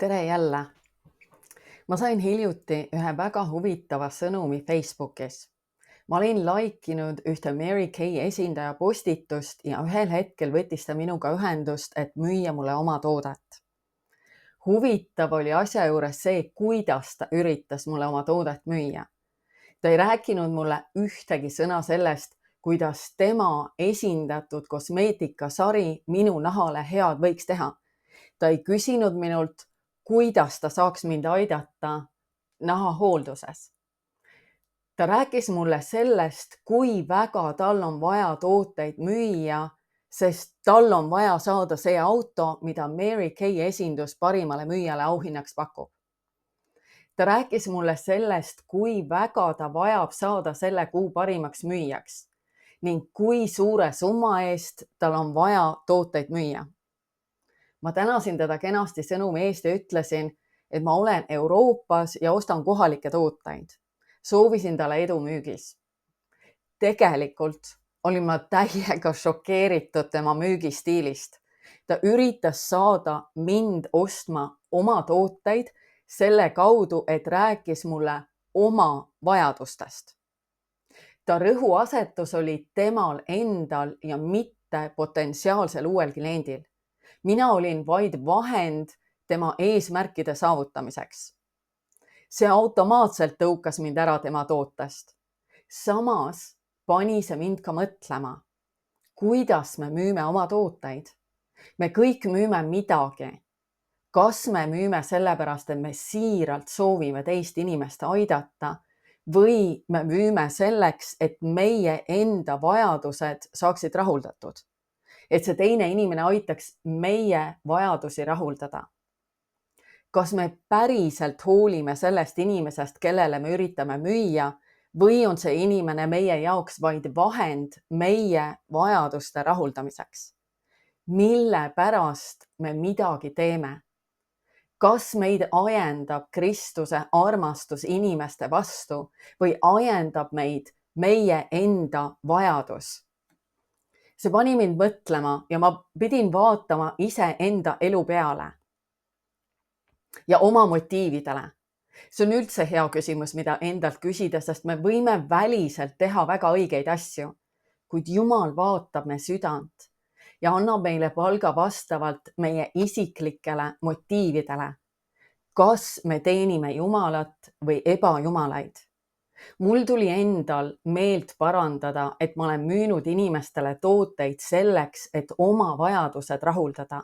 Tere jälle! Ma sain hiljuti ühe väga huvitava sõnumi Facebookis. Ma olin laikinud ühte Mary Kay esindaja postitust ja ühel hetkel võttis ta minuga ühendust, et müüa mulle oma toodet. Huvitav oli asja juures see, kuidas ta üritas mulle oma toodet müüa. Ta ei rääkinud mulle ühtegi sõna sellest, kuidas tema esindatud kosmeetikasari minu nahale head võiks teha. Ta ei küsinud minult, kuidas ta saaks mind aidata nahahoolduses. Ta rääkis mulle sellest, kui väga tal on vaja tooteid müüa, sest tal on vaja saada see auto, mida Mary Kay esindus parimale müüjale auhinnaks pakub. Ta rääkis mulle sellest, kui väga ta vajab saada selle kuu parimaks müüjaks ning kui suure summa eest tal on vaja tooteid müüa. Ma tänasin teda kenasti sõnumi eest ja ütlesin, et ma olen Euroopas ja ostan kohalikke tooteid. Soovisin talle edu müügis. Tegelikult olin ma täiega šokeeritud tema müügistiilist. Ta üritas saada mind ostma oma tooteid selle kaudu, et rääkis mulle oma vajadustest. Ta rõhuasetus oli temal endal ja mitte potentsiaalsel uuel kliendil. Mina olin vaid vahend tema eesmärkide saavutamiseks. See automaatselt tõukas mind ära tema tootest. Samas pani see mind ka mõtlema, kuidas me müüme oma tooteid. Me kõik müüme midagi. Kas me müüme sellepärast, et me siiralt soovime teist inimest aidata või me müüme selleks, et meie enda vajadused saaksid rahuldatud? Et see teine inimene aitaks meie vajadusi rahuldada. Kas me päriselt hoolime sellest inimesest, kellele me üritame müüa, või on see inimene meie jaoks vaid vahend meie vajaduste rahuldamiseks? Mille pärast me midagi teeme? Kas meid ajendab Kristuse armastus inimeste vastu või ajendab meid meie enda vajadus? See pani mind mõtlema ja ma pidin vaatama iseenda elu peale ja oma motiividele. See on üldse hea küsimus, mida endalt küsida, sest me võime väliselt teha väga õigeid asju, kuid Jumal vaatab me südant ja annab meile palga vastavalt meie isiklikele motiividele. Kas me teenime Jumalat või ebajumalaid? Mul tuli endal meelt parandada, et ma olen müünud inimestele tooteid selleks, et oma vajadused rahuldada.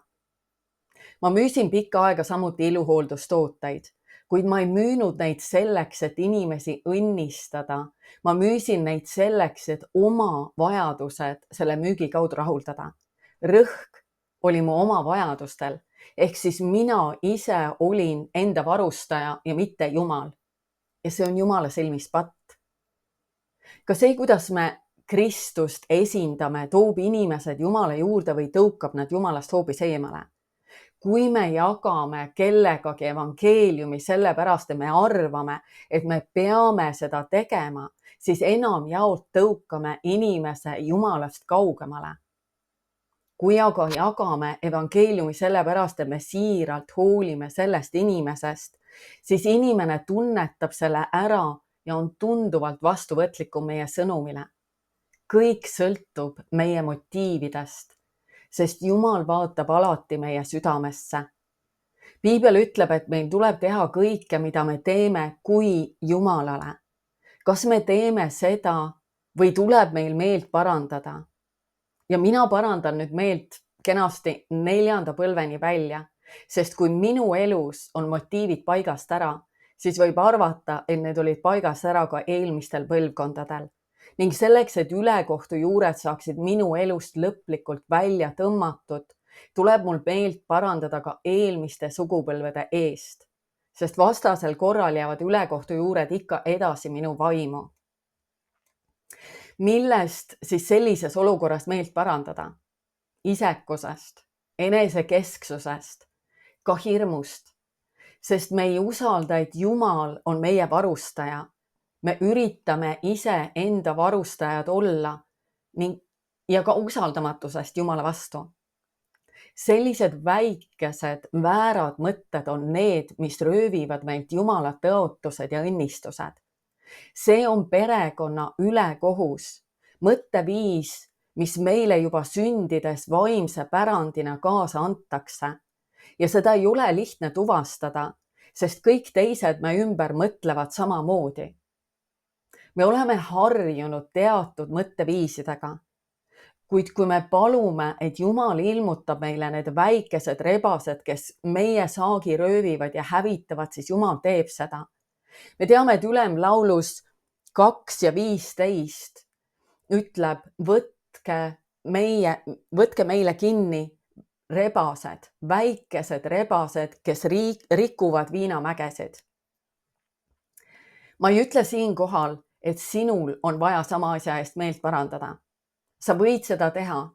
Ma müüsin pikka aega samuti iluhooldustooteid, kuid ma ei müünud neid selleks, et inimesi õnnistada. Ma müüsin neid selleks, et oma vajadused selle müügi kaudu rahuldada. Rõhk oli mu oma vajadustel, ehk siis mina ise olin enda varustaja ja mitte Jumal. Ja see on Jumala silmis patt. Ka see, kuidas me Kristust esindame, toob inimesed Jumala juurde või tõukab nad Jumalast hoopis eemale. Kui me jagame kellegagi evangeeliumi sellepärast, et me arvame, et me peame seda tegema, siis enamjaolt tõukame inimese Jumalast kaugemale. Kui aga jagame evangeeliumi sellepärast, et me siiralt hoolime sellest inimesest, siis inimene tunnetab selle ära ja on tunduvalt vastuvõtlikum meie sõnumile. Kõik sõltub meie motiividest, sest Jumal vaatab alati meie südamesse. Piibel ütleb, et meil tuleb teha kõike, mida me teeme kui Jumalale. Kas me teeme seda või tuleb meil meelt parandada? Ja mina parandan nüüd meelt kenasti 4. põlveni välja, sest kui minu elus on motiivid paigast ära, siis võib arvata, et need olid paigast ära ka eelmistel põlvkondadel. Ning selleks, et ülekohtu juured saaksid minu elust lõplikult välja tõmmatud, tuleb mul meelt parandada ka eelmiste sugupõlvede eest, sest vastasel korral jäävad ülekohtu juured ikka edasi minu vaimu. Millest siis sellises olukorras meelt parandada? Isekusest, enesekesksusest, ka hirmust, sest me ei usalda, et Jumal on meie varustaja. Me üritame ise enda varustajad olla ja ka usaldamatusest Jumala vastu. Sellised väikesed väärad mõtted on need, mis röövivad meilt Jumala tõotused ja õnnistused. See on perekonna ülekohus, mõtteviis, mis meile juba sündides vaimse pärandina kaasa antakse. Ja seda ei ole lihtne tuvastada, sest kõik teised me ümber mõtlevad samamoodi. Me oleme harjunud teatud mõtteviisidega, kuid kui me palume, et Jumal ilmutab meile need väikesed rebased, kes meie saagi röövivad ja hävitavad, siis Jumal teeb seda. Me teame, et Ülemlaulus 2:15 ütleb, võtke meile kinni rebased, väikesed rebased, kes rikuvad viinamägesid. Ma ei ütle siinkohal, et sinul on vaja sama asja eest meelt parandada. Sa võid seda teha,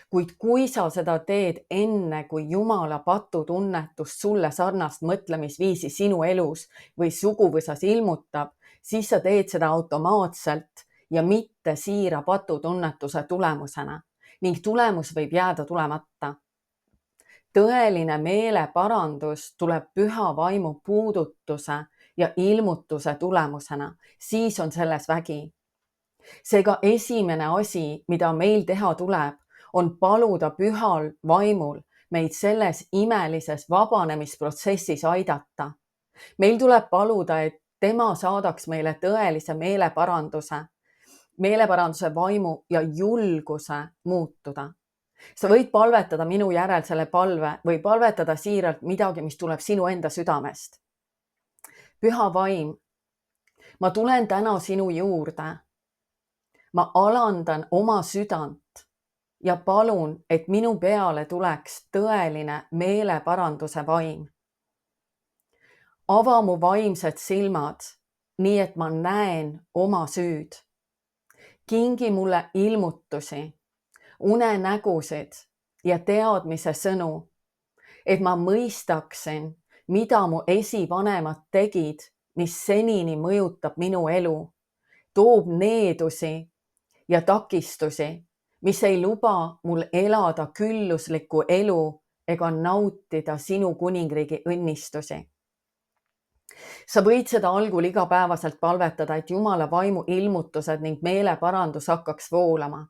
kuid kui sa seda teed enne, kui Jumala patutunnetust sulle sarnast mõtlemisviisi sinu elus või suguvõsas ilmutab, siis sa teed seda automaatselt ja mitte siira patutunnetuse tulemusena ning tulemus võib jääda tulemata. Tõeline meeleparandus tuleb püha vaimu puudutuse ja ilmutuse tulemusena, siis on selles vägi. Seega esimene asi, mida meil teha tuleb, on paluda pühal vaimul meid selles imelises vabanemisprotsessis aidata. Meil tuleb paluda, et tema saadaks meile tõelise meeleparanduse vaimu ja julguse muutuda. Sa võid palvetada minu järel selle palve või palvetada siiralt midagi, mis tuleb sinu enda südamest. Püha vaim, ma tulen täna sinu juurde. Ma alandan oma südant ja palun, et minu peale tuleks tõeline meeleparanduse vaim. Ava mu vaimsed silmad, nii et ma näen oma süüd. Kingi mulle ilmutusi, unenägusid ja teadmise sõnu, et ma mõistaksin, mida mu esivanemad tegid, mis senini mõjutab minu elu, toob needusi ja takistusi, mis ei luba mul elada külluslikku elu ega nautida sinu kuningriigi õnnistusi. Sa võid seda algul igapäevaselt palvetada, et Jumala vaimu ilmutused ning meeleparandus hakkaks voolama.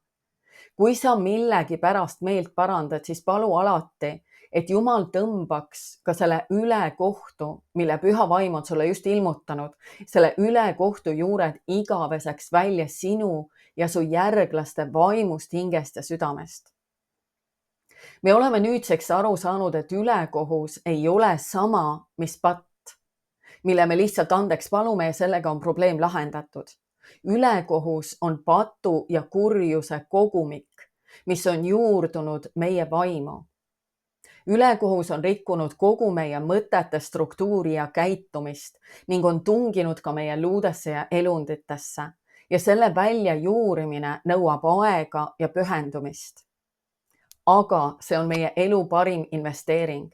Kui sa millegi pärast meelt parandad, siis palu alati, et Jumal tõmbaks ka selle ülekohtu, mille püha vaim on sulle just ilmutanud, selle ülekohtu juured igaveseks välja sinu ja su järglaste vaimust, hingest ja südamest. Me oleme nüüdseks aru saanud, et ülekohus ei ole sama, mis patt, mille me lihtsalt andeks palume ja sellega on probleem lahendatud. Ülekohus on patu ja kurjuse kogumik, mis on juurdunud meie vaimu. Ülekohus on rikkunud kogu meie mõtete struktuuri ja käitumist ning on tunginud ka meie luudesse ja elunditesse ja selle väljajuurimine nõuab aega ja pühendumist. Aga see on meie elu parim investeering.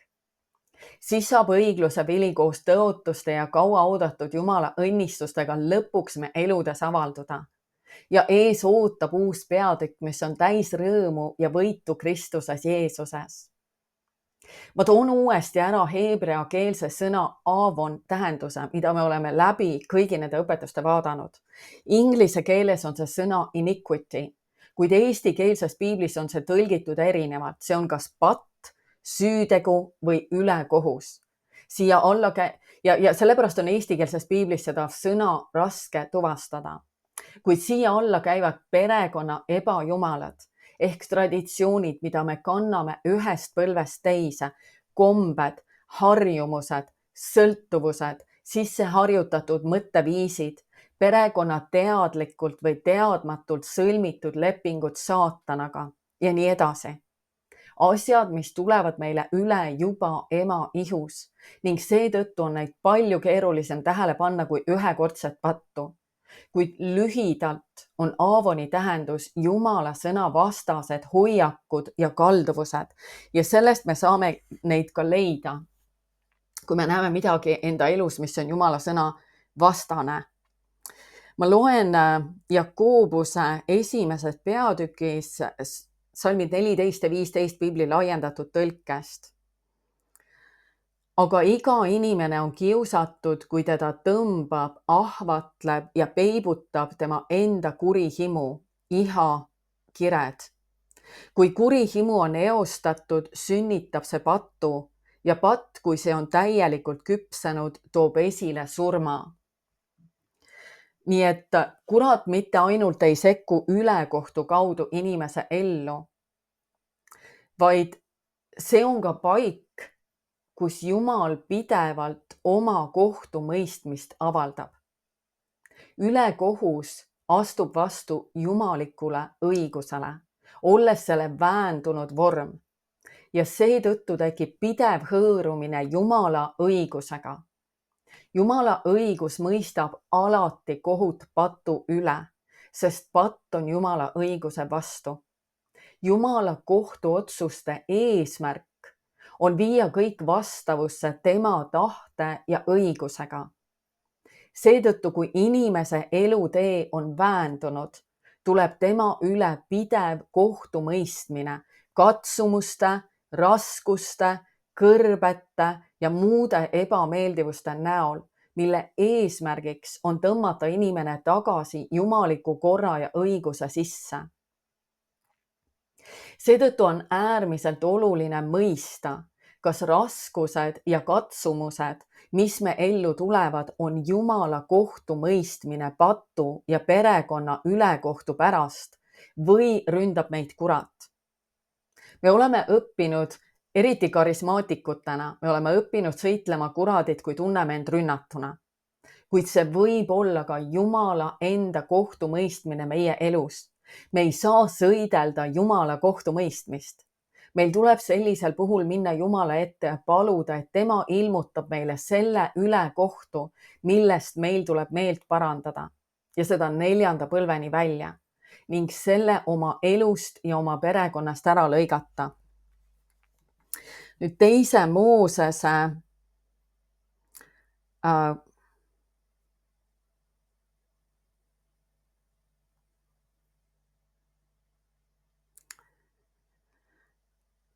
Siis saab õigluse vili koos tõotuste ja kauaoodatud Jumala õnnistustega lõpuks me eludes avalduda. Ja ees ootab uus peatükk, mis on täis rõõmu ja võitu Kristuses Jeesuses. Ma toon uuesti ära heebreakeelse sõna avon tähenduse, mida me oleme läbi kõigi nende õpetuste vaadanud. Inglise keeles on see sõna iniquity, kuid eestikeelses piiblis on see tõlgitud erinevalt. See on kas patt, süütegu või ülekohus. Siia alla ja sellepärast on eestikeelses piiblis seda sõna raske tuvastada. Kuid siia alla käivad perekonna ebajumalad ehk traditsioonid, mida me kanname ühest põlvest teise, kombed, harjumused, sõltuvused, sisse harjutatud mõtteviisid, perekonna teadlikult või teadmatult sõlmitud lepingud saatanaga ja nii edasi. Asjad, mis tulevad meile üle juba ema ihus ning seetõttu on neid palju keerulisem tähele panna kui ühekordset pattu. Kuid lühidalt on aavoni tähendus Jumala sõna vastased hoiakud ja kalduvused ja sellest me saame neid ka leida, kui me näeme midagi enda elus, mis on Jumala sõna vastane. Ma loen Jakobuse esimeses peatükis salmid 14 ja 15 piibli laiendatud tõlkest. Aga iga inimene on kiusatud, kui teda tõmbab, ahvatleb ja peibutab tema enda kuri himu, iha, kired. Kui kuri himu on eostatud, sünnitab see pattu ja patt, kui see on täielikult küpsenud, toob esile surma. Nii et kurat mitte ainult ei sekku ülekohtu kaudu inimese ellu, vaid see on ka paik, kus Jumal pidevalt oma kohtumõistmist avaldab. Ülekohus astub vastu jumalikule õigusele, olles selle väändunud vorm. Ja seetõttu tekib pidev hõõrumine Jumala õigusega. Jumala õigus mõistab alati kohut patu üle, sest patt on Jumala õiguse vastu. Jumala kohtuotsuste eesmärk on viia kõik vastavusse tema tahte ja õigusega. Seetõttu, kui inimese elutee on väändunud, tuleb tema üle pidev kohtumõistmine katsumuste, raskuste, kõrbete ja muude ebameeldivuste näol, mille eesmärgiks on tõmmata inimene tagasi jumaliku korra ja õiguse sisse. Seetõttu on äärmiselt oluline mõista, kas raskused ja katsumused, mis me ellu tulevad, on Jumala kohtumõistmine patu ja perekonna ülekohtu pärast või ründab meid kurat. Me oleme õppinud, eriti karismaatikutena, me oleme õppinud sõitlema kuradit, kui tunneme end rünnatuna. Kuid see võib olla ka Jumala enda kohtumõistmine meie elus. Me ei saa sõidelda Jumala kohtumõistmist. Meil tuleb sellisel puhul minna Jumala ette ja paluda, et tema ilmutab meile selle ülekohtu, millest meil tuleb meelt parandada. Ja seda 4. põlveni välja. Ning selle oma elust ja oma perekonnast ära lõigata. Nüüd 2. Moosese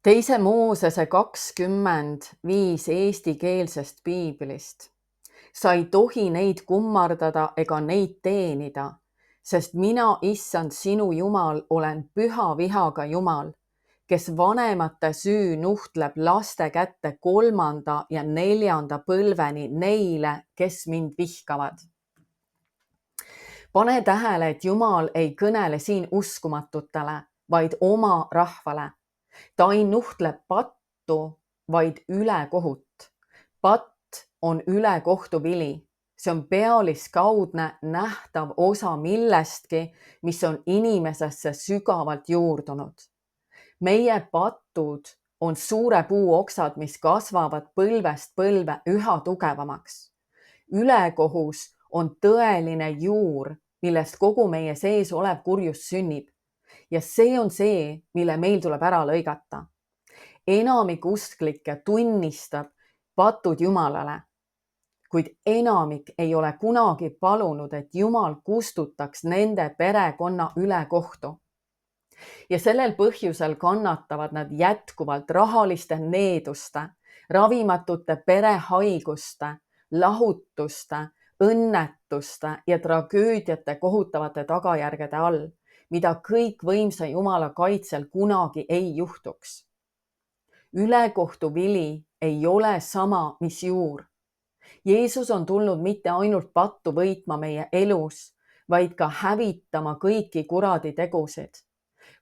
Teise Moosese 25 eestikeelsest piiblist. Sa ei tohi neid kummardada ega neid teenida, sest mina, issand sinu Jumal, olen püha vihaga Jumal, kes vanemate süü nuhtleb laste kätte 3. ja 4. põlveni neile, kes mind vihkavad. Pane tähele, et Jumal ei kõnele siin uskumatutele, vaid oma rahvale. Ta ei nuhtle pattu, vaid ülekohut. Patt on ülekohtu vili. See on pealiskaudne nähtav osa millestki, mis on inimesesse sügavalt juurdunud. Meie patud on suure puu oksad, mis kasvavad põlvest põlve üha tugevamaks. Ülekohus on tõeline juur, millest kogu meie sees olev kurjus sünnib. Ja see on see, mille meil tuleb ära lõigata. Enamik usklikke tunnistab patud Jumalale, kuid enamik ei ole kunagi palunud, et Jumal kustutaks nende perekonna ülekohtu. Ja sellel põhjusel kannatavad nad jätkuvalt rahaliste needuste, ravimatute perehaiguste, lahutuste, õnnetuste ja tragöödiate kohutavate tagajärgede all, mida kõik võimsa Jumala kaitsel kunagi ei juhtuks. Ülekohtu vili ei ole sama, mis juur. Jeesus on tulnud mitte ainult pattu võitma meie elus, vaid ka hävitama kõiki kuradi tegusid.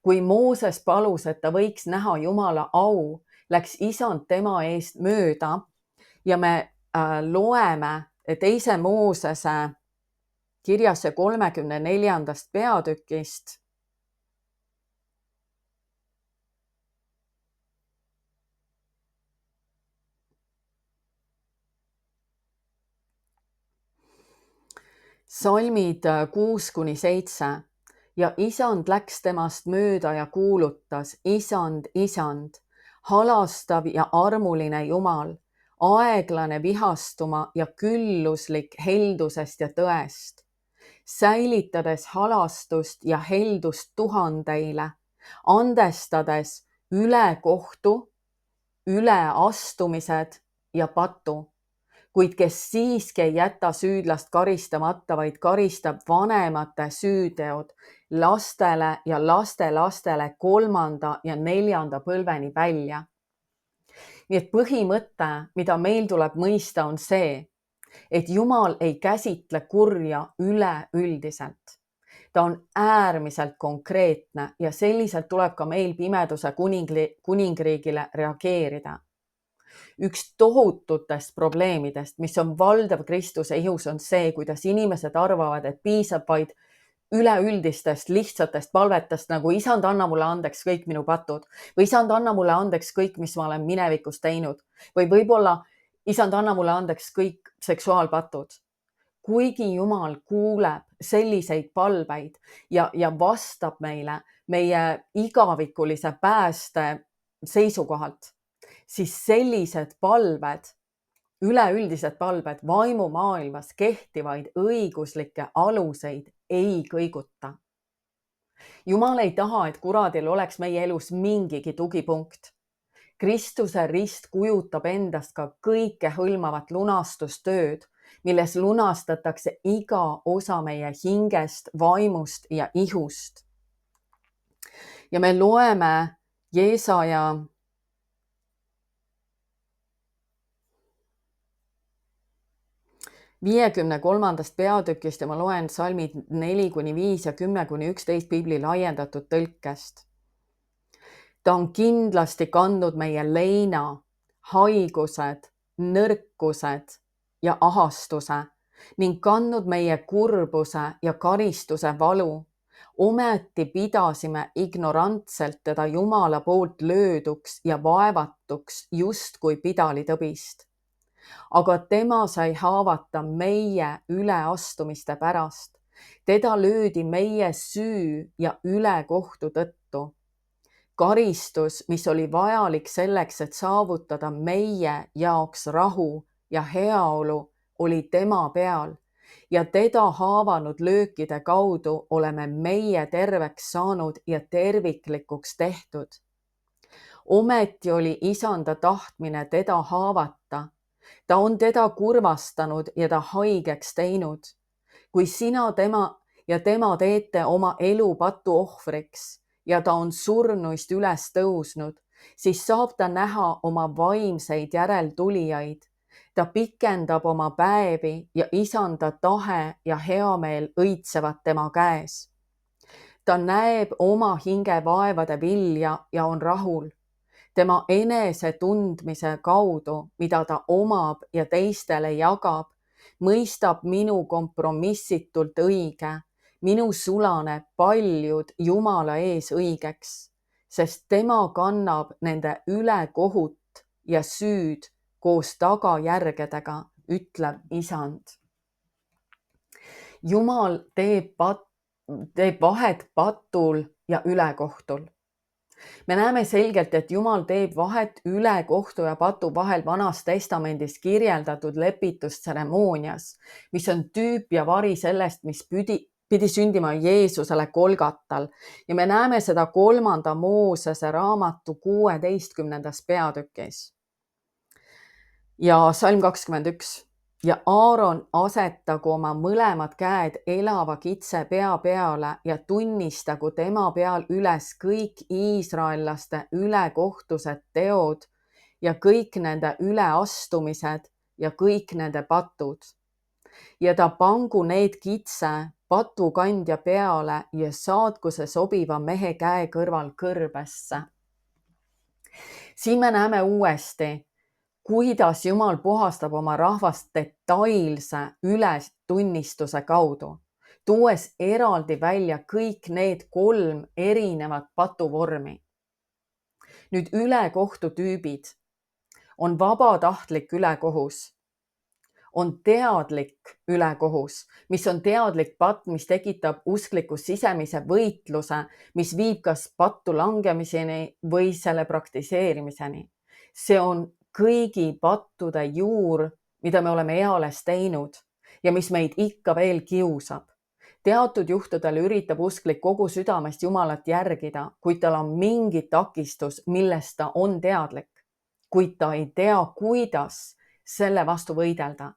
Kui Mooses palus, et ta võiks näha Jumala au, läks isand tema eest mööda ja me loeme 2. Moosese kirjasse 34. peatükist. Salmid 6-7. Ja isand läks temast mööda ja kuulutas, isand, isand, halastav ja armuline Jumal, aeglane vihastuma ja külluslik heldusest ja tõest, säilitades halastust ja heldust tuhandeile, andestades ülekohtu, üleastumised ja patu, kuid kes siiski ei jäta süüdlast karistamata, vaid karistab vanemate süüteod lastele ja lastelastele 3. ja 4. põlveni välja. Nii et põhimõte, mida meil tuleb mõista, on see, et Jumal ei käsitle kurja üleüldiselt. Ta on äärmiselt konkreetne ja selliselt tuleb ka meil pimeduse kuningriigile reageerida. Üks tohututest probleemidest, mis on valdav Kristuse ihus, on see, kuidas inimesed arvavad, et piisab vaid üleüldistest lihtsatest palvetest, nagu isand, anna mulle andeks kõik minu patud või isand, anna mulle andeks kõik, mis ma olen minevikus teinud või võib-olla isand, anna mulle andeks kõik seksuaalpatud. Kuigi Jumal kuuleb selliseid palveid ja vastab meile meie igavikulise pääste seisukohalt, siis sellised palved, üleüldised palved vaimumaailmas kehtivaid õiguslikke aluseid ei kõiguta. Jumal ei taha, et kuradil oleks meie elus mingigi tugipunkt. Kristuse rist kujutab endast ka kõikehõlmavat lunastustööd, milles lunastatakse iga osa meie hingest, vaimust ja ihust. Ja me loeme Jeesaja 53. peatükist ja ma loen salmid 4-5 ja 10-11 piibli laiendatud tõlkest. Ta on kindlasti kandnud meie leina, haigused, nõrkused ja ahastuse ning kandnud meie kurbuse ja karistuse valu. Ometi pidasime ignorantselt teda Jumala poolt lööduks ja vaevatuks justkui pidalitõbist. Aga tema sai haavata meie üleastumiste pärast. Teda löödi meie süü ja ülekohtu tõttu. Karistus, mis oli vajalik selleks, et saavutada meie jaoks rahu ja heaolu, oli tema peal ja teda haavanud löökide kaudu oleme meie terveks saanud ja terviklikuks tehtud. Ometi oli isanda tahtmine teda haavata. Ta on teda kurvastanud ja ta haigeks teinud. Kui sina tema teete oma elu patuohvriks ja ta on surnuist üles tõusnud, siis saab ta näha oma vaimseid järeltulijaid. Ta pikendab oma päevi ja isanda tahe ja heameel õitsevad tema käes. Ta näeb oma hinge vaevade vilja ja on rahul. Tema enese tundmise kaudu, mida ta omab ja teistele jagab, mõistab minu kompromissitult õige, minu sulane paljud Jumala ees õigeks, sest tema kannab nende ülekohut ja süüd koos tagajärgedega, ütleb isand. Jumal teeb vahet patul ja ülekohtul. Me näeme selgelt, et Jumal teeb vahet ülekohtu ja patu vahel Vanas Testamendis kirjeldatud lepitustseremoonias, mis on tüüp ja vari sellest, mis pidi sündima Jeesusele Golgatal. Ja me näeme seda 3. Moosese raamatu 16. peatükis. Ja salm 21. Ja Aaron asetagu oma mõlemad käed elava kitse pea peale ja tunnistagu tema peal üles kõik iisraellaste ülekohtused teod ja kõik nende üleastumised ja kõik nende patud. Ja ta pangu need kitse patukandja peale ja saatku see sobiva mehe käe kõrval kõrbesse. Siin me näeme uuesti, kuidas Jumal puhastab oma rahvast detailse ületunnistuse kaudu, tuues eraldi välja kõik need 3 erinevat patuvormi. Nüüd ülekohtu tüübid on vabatahtlik ülekohus, on teadlik ülekohus, mis on teadlik patt, mis tekitab uskliku sisemise võitluse, mis viib kas pattu langemiseni või selle praktiseerimiseni. See on kõigi pattude juur, mida me oleme eales teinud ja mis meid ikka veel kiusab. Teatud juhtudel üritab usklik kogu südamest Jumalat järgida, kuid tal on mingi takistus, millest ta on teadlik, kuid ta ei tea, kuidas selle vastu võidelda.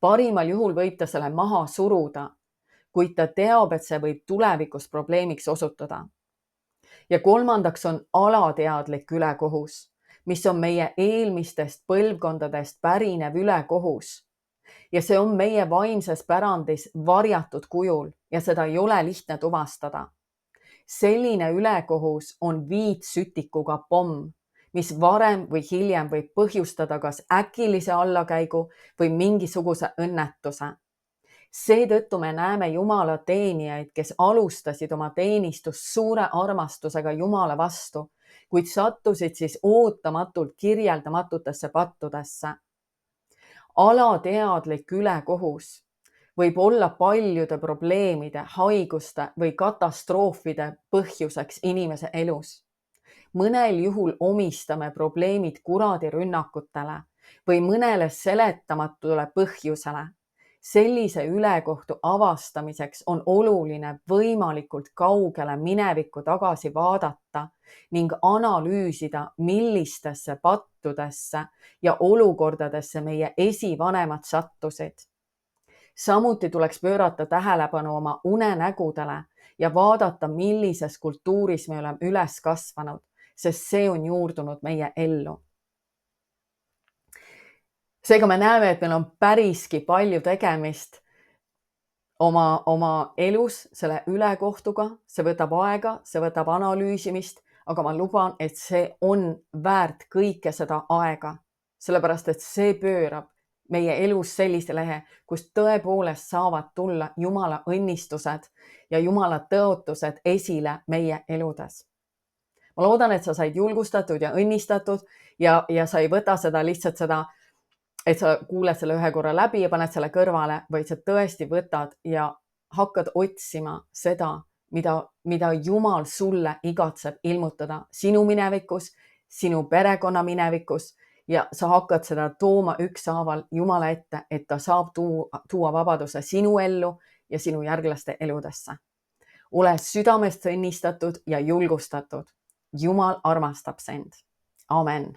Parimal juhul võib ta selle maha suruda, kuid ta teab, et see võib tulevikus probleemiks osutuda. Ja kolmandaks on alateadlik ülekohus, mis on meie eelmistest põlvkondadest pärinev ülekohus. Ja see on meie vaimses pärandis varjatud kujul ja seda ei ole lihtne tuvastada. Selline ülekohus on viitsütikuga pomm, mis varem või hiljem võib põhjustada kas äkilise allakäigu või mingisuguse õnnetuse. Seetõttu me näeme Jumala teenijaid, kes alustasid oma teenistust suure armastusega Jumala vastu, kuid sattusid siis ootamatult kirjeldamatutesse pattudesse. Alateadlik ülekohus võib olla paljude probleemide, haiguste või katastroofide põhjuseks inimese elus. Mõnel juhul omistame probleemid kuradirünnakutele või mõnele seletamatule põhjusele. Sellise ülekohtu avastamiseks on oluline võimalikult kaugele minevikku tagasi vaadata ning analüüsida, millistesse pattudesse ja olukordadesse meie esivanemad sattusid. Samuti tuleks pöörata tähelepanu oma unenägudele ja vaadata, millises kultuuris me oleme üles kasvanud, sest see on juurdunud meie ellu. Seega me näeme, et meil on päriski palju tegemist oma elus selle ülekohtuga, see võtab aega, see võtab analüüsimist, aga ma luban, et see on väärt kõike seda aega, sellepärast et see pöörab meie elus sellise lehe, kus tõepoolest saavad tulla Jumala õnnistused ja Jumala tõotused esile meie eludes. Ma loodan, et sa said julgustatud ja õnnistatud ja sa ei võta seda lihtsalt et sa kuuled selle ühe korra läbi ja paned selle kõrvale, vaid sa tõesti võtad ja hakkad otsima seda, mida Jumal sulle igatseb ilmutada sinu minevikus, sinu perekonna minevikus ja sa hakkad seda tooma ükshaaval Jumala ette, et ta saab tuua vabaduse sinu ellu ja sinu järglaste eludesse. Ole südamest õnnistatud ja julgustatud. Jumal armastab sind. Amen.